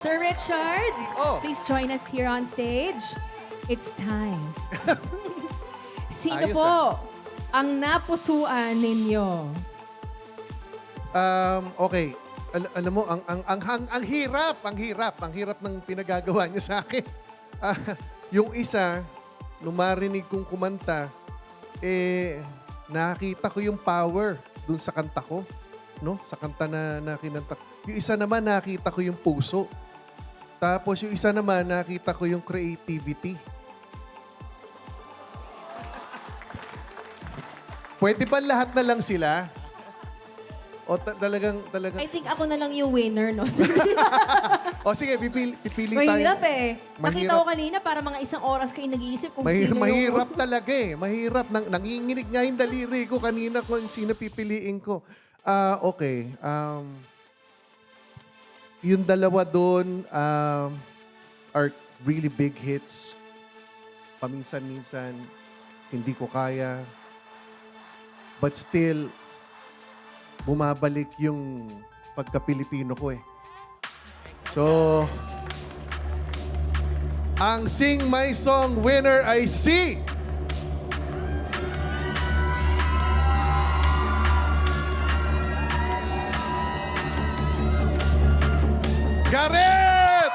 Sir Richard, Oh. please join us here on stage. It's time. Sino Ayos, po ang napusuan ninyo? Okay. Alam mo, ang hirap ng pinagagawa niyo sa akin. Ah, yung isa, nung marinig kong kumanta, nakita ko yung power dun sa kanta ko. No? Sa kanta na kinanta ko. Yung isa naman, nakita ko yung puso. Tapos yung isa naman, nakita ko yung creativity. Pwede ba lahat na lang sila? O talagang... I think ako na lang yung winner, no? O sige, pipili tayo. Mahirap eh. Nakita Mahirap. ko kanina para mga isang oras kayo nag-iisip kung sino yung... Mahirap talaga eh. Mahirap. Nanginginig nga yung daliri ko kanina kung sino pipiliin ko. Okay. Yung dalawa doon are really big hits. Paminsan-minsan, hindi ko kaya. But still, bumabalik yung pagka-Pilipino ko eh. So, ang Sing My Song winner ay si... Gareth!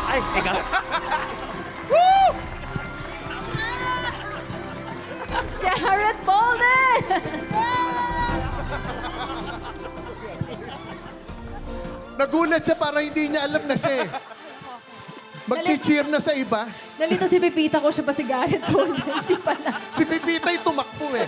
Ay, ikaw. Garrett Bolden! Nagulat siya para hindi niya alam na siya eh. Mag-cheer na sa iba. Nalito si Pipita ko, siya pa si Garrett Bolden. Hindi pala. Si Pipita'y tumakbo eh.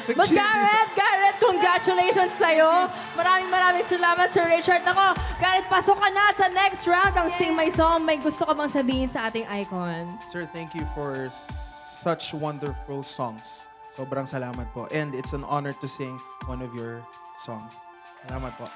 But Garrett, congratulations sa'yo. Maraming salamat, Sir Richard. Ako, Garrett, pasok ka na sa next round ng Sing My Song. May gusto ka bang sabihin sa ating icon? Sir, thank you for such wonderful songs. Sobrang salamat po. And it's an honor to sing one of your songs. Salamat po.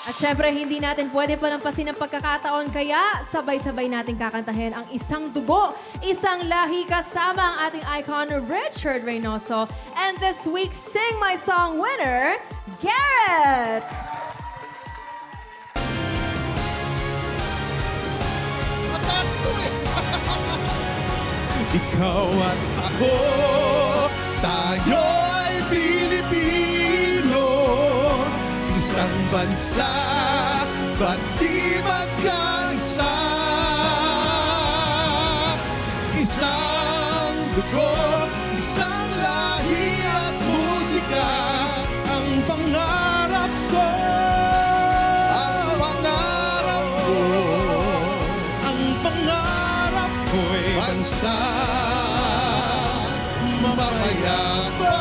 At syempre, hindi natin pwede palampasin ang pagkakataon, kaya sabay-sabay natin kakantahin ang isang dugo, isang lahi kasama ang ating icon, Richard Reynoso. And this week's Sing My Song winner, Garrett! Mataas to eh. Ikaw at ako, Tayo ay Pilipino, isang bansa, ba't di magkaisa? Isang dugo, isang lahi at musika, ang pangarap ko. ang pangarap ko, Ang pangarap ko'y bansa, mapayapa.